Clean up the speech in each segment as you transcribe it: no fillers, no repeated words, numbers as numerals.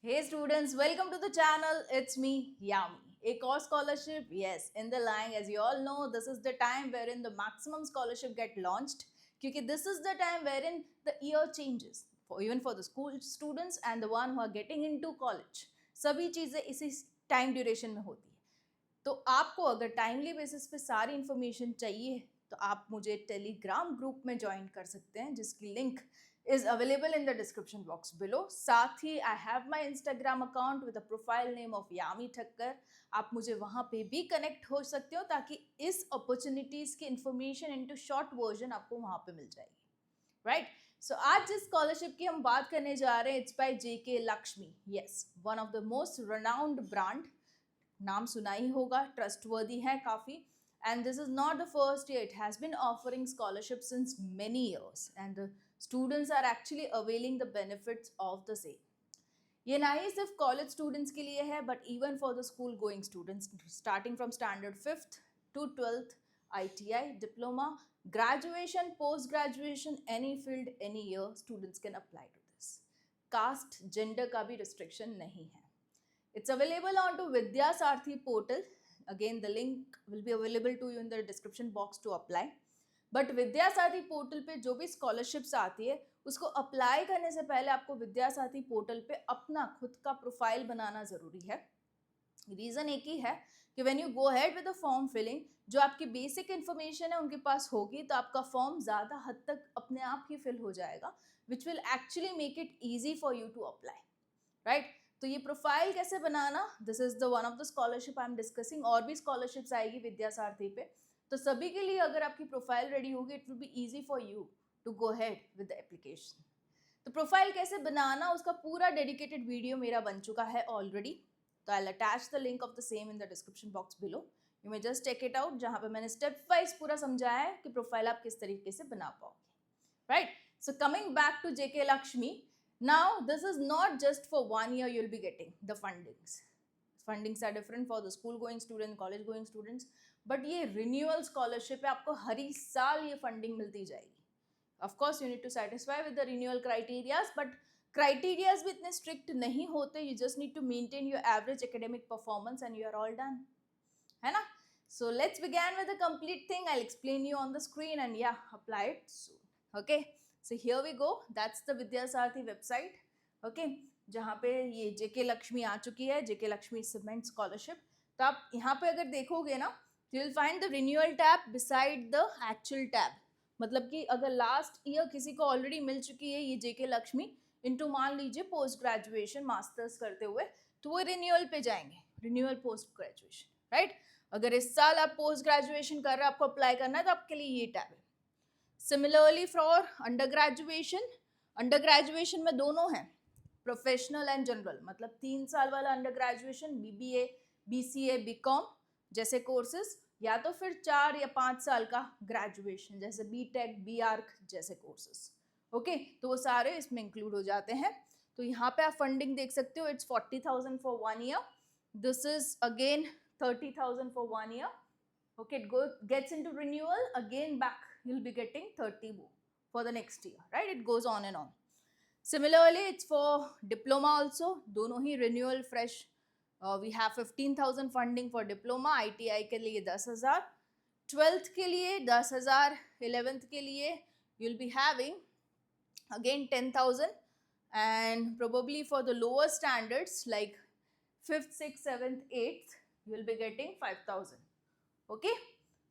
Hey students, welcome to the channel. It's me, Yami. एक और scholarship, yes, in the line. As you all know, this is the time wherein the maximum scholarship get launched. क्योंकि this is the time wherein the year changes, even for the school students and the one who are getting into college. सभी चीज़ें इसी time duration में होती है. तो आपको अगर टाइमली बेसिस पे सारी इन्फॉर्मेशन चाहिए तो आप मुझे टेलीग्राम ग्रुप में ज्वाइन कर सकते हैं, जिसकी link is available in the description box below. साथ ही I have my Instagram account with a profile name of Yami Thakkar. आप मुझे वहाँ पे भी कनेक्ट हो सकते हो ताकि इस अपॉर्चुनिटीज़ की इंफॉर्मेशन इनटू शॉर्ट वर्जन आपको वहाँ पे मिल जाएगी, राइट? सो आज जिस स्कॉलरशिप की हम बात करने जा रहे हैं, it's by JK Lakshmi. Yes, one of the most renowned brand, नाम सुना ही होगा, ट्रस्टवर्दी है काफ़ी. And this is not the first year. It has been offering scholarship since many years, and the students are actually availing the benefits of the same. ये ना ही सिर्फ college students के लिए है, but even for the school going students starting from standard 5th to 12th, ITI, diploma, graduation, post graduation, any field, any year, students can apply to this. Caste, gender का भी restriction नहीं है. It's available onto Vidya Sarthi portal. Again, the link will be available to you in the description box to apply. But Vidya Saathi portal पे जो भी scholarships आती है उसको अप्लाई करने से पहले आपको विद्या साथी पोर्टल पे अपना खुद का प्रोफाइल बनाना ज़रूरी है. रीज़न एक ही है कि when you go head with the form filling, जो आपकी बेसिक इन्फॉर्मेशन है उनके पास होगी तो आपका फॉर्म ज़्यादा हद तक अपने आप ही फिल हो जाएगा, which will actually make it easy for you to apply, right? तो ये प्रोफाइल कैसे बनाना, this is the one of the scholarship I am discussing. और भी स्कॉलरशिप्स आएगी विद्या सारथी पे, तो सभी के लिए अगर आपकी प्रोफाइल रेडी होगी it will be easy for you to go head with the application. तो प्रोफाइल कैसे बनाना उसका पूरा डेडिकेटेड वीडियो मेरा बन चुका है ऑलरेडी. तो I will attach the link of the same in the description box below. You may just check it out, जहाँ पे मैंने स्टेप वाइज पूरा समझाया है कि प्रोफाइल आप किस तरीके से बना पाओगे, right? So coming back to JK Lakshmi. Now, this is not just for 1 year you'll be getting the fundings. Fundings are different for the school going students, college going students. But ये renewal scholarship है, आपको हर ही साल ये funding मिलती जाएगी. Of course, you need to satisfy with the renewal criterias, but criterias भी इतने strict नहीं होते. You just need to maintain your average academic performance and you are all done. है ना? So let's begin with the complete thing. I'll explain you on the screen and yeah, apply it soon. Okay? So here we go. That's the Vidya Sarthi website. Okay, जहाँ पे ये जेके लक्ष्मी आ चुकी है, जेके Lakshmi cement scholarship. तो आप यहाँ पे अगर देखोगे ना, you will find the renewal tab beside the actual tab. मतलब कि अगर लास्ट ईयर किसी को ऑलरेडी मिल चुकी है ये जेके लक्ष्मी इनटू मान लीजिए पोस्ट ग्रेजुएशन मास्टर्स करते हुए, तो वो रिन्यूअल पे जाएंगे, रिन्यूअल पोस्ट ग्रेजुएशन, राइट? अगर इस साल आप पोस्ट ग्रेजुएशन कर रहे हैं, आपको अप्लाई करना है, तो आपके लिए ये टैब है. सिमिलरली फॉर अंडर ग्रेजुएशन में दोनों हैं, प्रोफेशनल एंड जनरल. मतलब 3 साल वाला under graduation, BBA, BCA, BCom जैसे कोर्सेज, या तो फिर 4 या 5 साल का ग्रेजुएशन जैसे BTech, BArch जैसे कोर्सेज. ओके, तो वो सारे इसमें इंक्लूड हो जाते हैं. तो यहाँ पे आप फंडिंग देख सकते हो. It's 40,000 for 1 year. This is again 30,000 for 1 year. Okay, it gets into renewal, again back you'll be getting 30 for the next year, right? It goes on and on. Similarly, it's for diploma also, दोनों ही renewal fresh. We have 15,000 funding for diploma, ITI के लिए 10,000, 12th के लिए 10,000, 11th के लिए you'll be having again 10,000, and probably for the lower standards like 5th, 6th, 7th, 8th you'll be getting 5,000. Okay,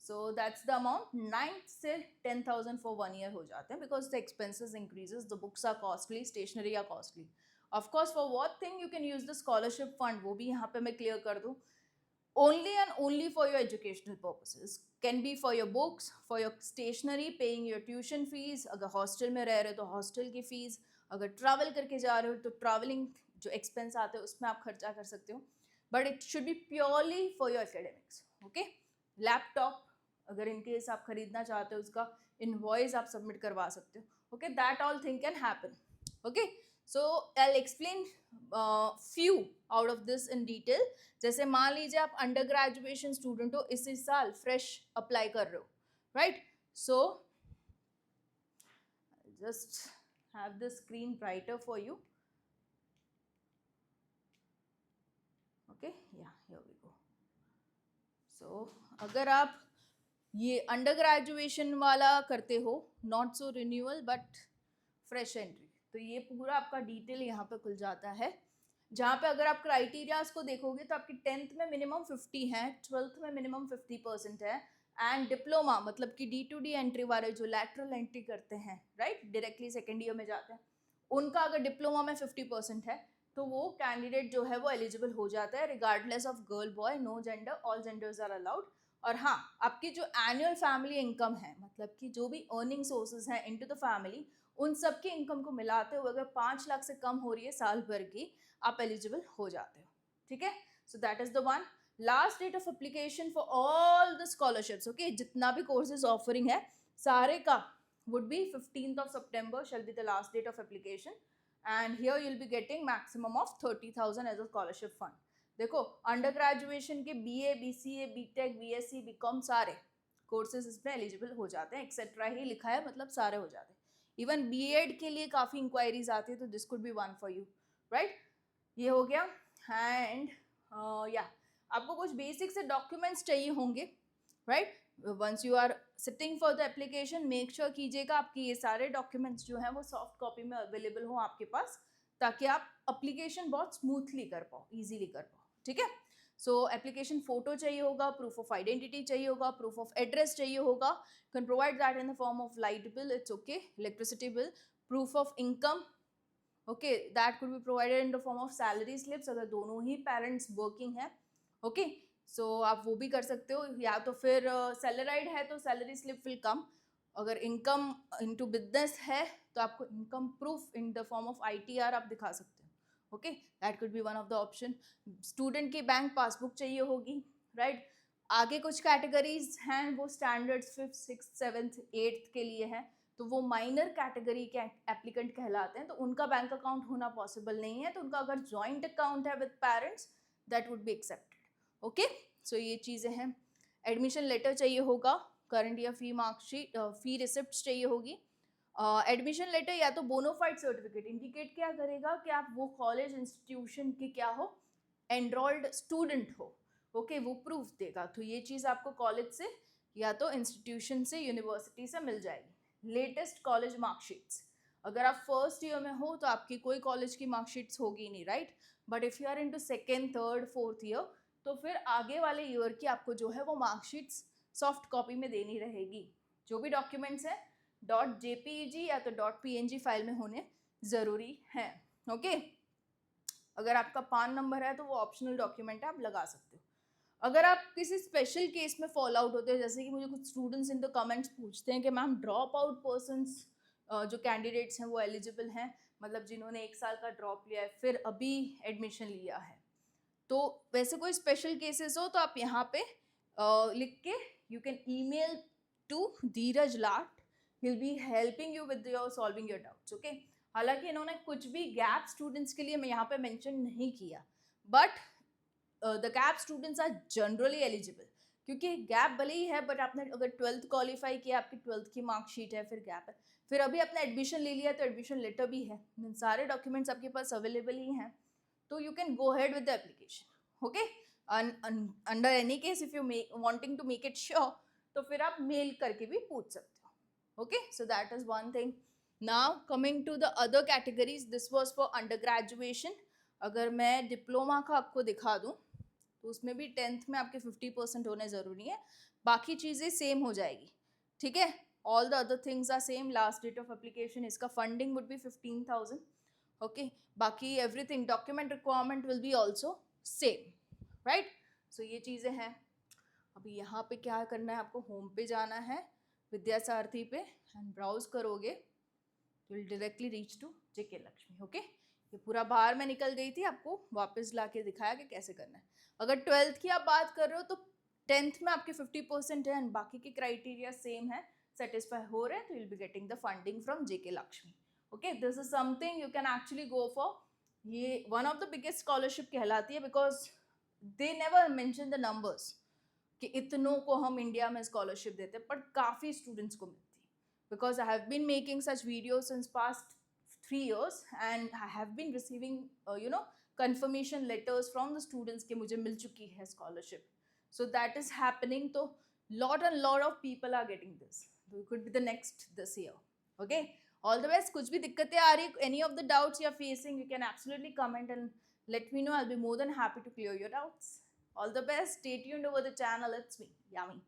so that's the amount. 9th से 10,000 for 1 year हो जाते हैं because the expenses increases, the books are costly, stationery are costly. Of course, for what thing you can use the scholarship fund, वो भी यहाँ पे मैं clear कर दूँ. Only and only for your educational purposes. Can be for your books, for your stationery, paying your tuition fees. अगर hostel में रह रहे हो तो hostel की fees. अगर travel करके जा रहे हो तो traveling जो expense आते हैं उसमें आप खर्चा कर सकते हो. But it should be purely for your academics. Okay? Laptop अगर इनकेस आप खरीदना चाहते हो उसका इनवॉइस आप सबमिट करवा सकते हो. Okay, that all thing can happen. Okay, so I will explain few out of this in detail. जैसे मान लीजिए आप अंडर ग्रेजुएशन स्टूडेंट हो, इसी साल फ्रेश अप्लाई कर रहे हो, right? So just have the screen brighter for you. Okay या हियर वी गो. सो अगर आप ये अंडर ग्रेजुएशन वाला करते हो, not so renewal but fresh entry, तो ये पूरा आपका डिटेल यहाँ पे खुल जाता है, जहाँ पे अगर आप क्राइटेरियाज को देखोगे तो आपकी 10th में मिनिमम 50 है, 12th में मिनिमम 50% है, एंड डिप्लोमा मतलब कि D2D एंट्री वाले जो लैटरल एंट्री करते हैं, राइट, डायरेक्टली सेकेंड ईयर में जाते हैं, उनका अगर डिप्लोमा में 50% है तो वो कैंडिडेट जो है वो एलिजिबल हो जाता है, regardless of girl boy, no gender, all genders are allowed. और हाँ, आपकी जो एनुअल फैमिली इनकम है, मतलब कि जो भी अर्निंग सोर्सेज हैं इनटू द फैमिली, उन सब की इनकम को मिलाते हुए अगर 5 लाख से कम हो रही है साल भर की, आप एलिजिबल हो जाते हो. ठीक है, so that is the one. Last date of application for all the scholarships, okay, जितना भी कोर्सेज ऑफरिंग है सारे का would be 15th of September shall be the last date of application, and here you'll be getting maximum of 30,000 as a scholarship fund. देखो, under graduation के BA, BCA, BTech, BSc, BCom सारे courses इसमें eligible हो जाते हैं, etcetera ही लिखा है, मतलब सारे हो जाते हैं. इवन B.Ed के लिए काफ़ी इंक्वायरीज आती है, तो this could be one for you, right. ये हो गया. एंड या आपको कुछ बेसिक से डॉक्यूमेंट्स चाहिए होंगे, right. Once you are sitting for the application, make sure कीजिएगा आपकी ये सारे डॉक्यूमेंट्स जो हैं वो सॉफ्ट कॉपी में अवेलेबल हो आपके पास, ताकि आप एप्लीकेशन बहुत स्मूथली कर पाओ, इजीली कर पाओ. ठीक है, सो एप्लीकेशन फोटो चाहिए होगा, प्रूफ ऑफ आइडेंटिटी चाहिए होगा, प्रूफ ऑफ एड्रेस चाहिए होगा. Can provide that in the form of light bill, it's okay, electricity bill, proof of income, okay, that could be provided in the form of salary slips अगर दोनों ही parents working है. Okay, सो आप वो भी कर सकते हो, या तो फिर सैलराइड है तो सैलरी स्लिप विल कम. अगर इनकम इनटू बिजनेस है तो आपको income proof in the form of ITR आप दिखा सकते हो. Okay, that could be one of the option. Student की बैंक पासबुक चाहिए होगी, राइट. आगे कुछ कैटेगरीज हैं वो standards 5th 6th 7th 8th के लिए हैं, तो वो माइनर कैटेगरी के एप्लीकेंट कहलाते हैं, तो उनका बैंक अकाउंट होना पॉसिबल नहीं है, तो उनका अगर जॉइंट अकाउंट है with parents that would be accepted. Okay, so ये चीज़ें हैं. एडमिशन लेटर चाहिए होगा, current year fee marksheet, fee receipt चाहिए होगी. एडमिशन लेटर या तो बोनोफाइड सर्टिफिकेट इंडिकेट क्या करेगा कि आप वो कॉलेज इंस्टीट्यूशन के क्या हो, एनरोल्ड स्टूडेंट हो. ओके, वो प्रूफ देगा. तो ये चीज़ आपको कॉलेज से या तो इंस्टीट्यूशन से, यूनिवर्सिटी से मिल जाएगी. लेटेस्ट कॉलेज मार्कशीट्स, अगर आप फर्स्ट ईयर में हो तो आपकी कोई कॉलेज की मार्कशीट्स होगी नहीं, right. But if you are into second, third, fourth year, तो फिर आगे वाले ईयर की आपको जो है वो मार्कशीट्स सॉफ्ट कॉपी में देनी रहेगी. जो भी डॉक्यूमेंट्स हैं .jpeg या तो .png फाइल में होने ज़रूरी हैं. ओके, अगर आपका पान नंबर है तो वो ऑप्शनल डॉक्यूमेंट है, आप लगा सकते हो. अगर आप किसी स्पेशल केस में फॉल आउट होते हैं, जैसे कि मुझे कुछ स्टूडेंट्स इन द कमेंट्स पूछते हैं कि मैम ड्रॉप आउट पर्सनस जो कैंडिडेट्स हैं वो एलिजिबल हैं, मतलब जिन्होंने 1 साल का ड्रॉप लिया है फिर अभी एडमिशन लिया है, तो वैसे कोई स्पेशल केसेस हो तो आप यहाँ पे लिख के you can email to Dheeraj Lat, he will be helping you with your solving your doubts. Okay, हालांकि इन्होंने कुछ भी गैप स्टूडेंट्स के लिए मैं यहाँ पे मेंशन नहीं किया, but the gap students are generally eligible, क्योंकि गैप भले ही है बट आपने अगर 12th क्वालिफाई किया, आपकी 12th की मार्कशीट है, फिर गैप है, फिर अभी आपने एडमिशन ले लिया तो एडमिशन लेटर भी है, सारे डॉक्यूमेंट्स आपके पास अवेलेबल ही हैं, तो you can go ahead with the application. Okay, under any case if you wanting to make it sure, तो फिर आप मेल करके भी पूछ सकते हो. Okay, so that is one thing. Now coming to the other categories, this was for undergraduation. अगर मैं डिप्लोमा का आपको दिखा दूँ तो उसमें भी 10th में आपके 50% होने ज़रूरी है, बाकी चीज़ें सेम हो जाएगी. ठीक है, all the other things are same. Last date of application, इसका funding would be 15,000. ओके, बाकी everything document requirement will be also same, right. So ये चीज़ें हैं. अभी यहाँ पे क्या करना है, आपको होम पे जाना है विद्यासारथी पे एंड ब्राउज करोगे तो will directly reach to JK Lakshmi. Okay, ये पूरा बाहर में निकल गई थी, आपको वापस ला के दिखाया कि कैसे करना है. अगर 12th की आप बात कर रहे हो तो 10th में आपके 50% है एंड बाकी के क्राइटेरिया सेम है, सेटिस्फाई हो रहे हैं, तो will be getting the funding from JK Lakshmi. Okay, this is something you can actually go for. ये one of the biggest scholarship कहलाती है because they never mention the numbers कि इतनों को हम इंडिया में scholarship देते हैं, but काफ़ी students को मिलती है, because I have been making such videos since past 3 years, and I have been receiving confirmation letters from the students कि मुझे मिल चुकी है scholarship. So that is happening. So lot and lot of people are getting this. So it could be the next this year. Okay. All the best. कुछ भी दिक्कतें आ रही, any of the doubts you are facing, you can absolutely comment and let me know. I'll be more than happy to clear your doubts. All the best. Stay tuned over the channel. It's me, Yami.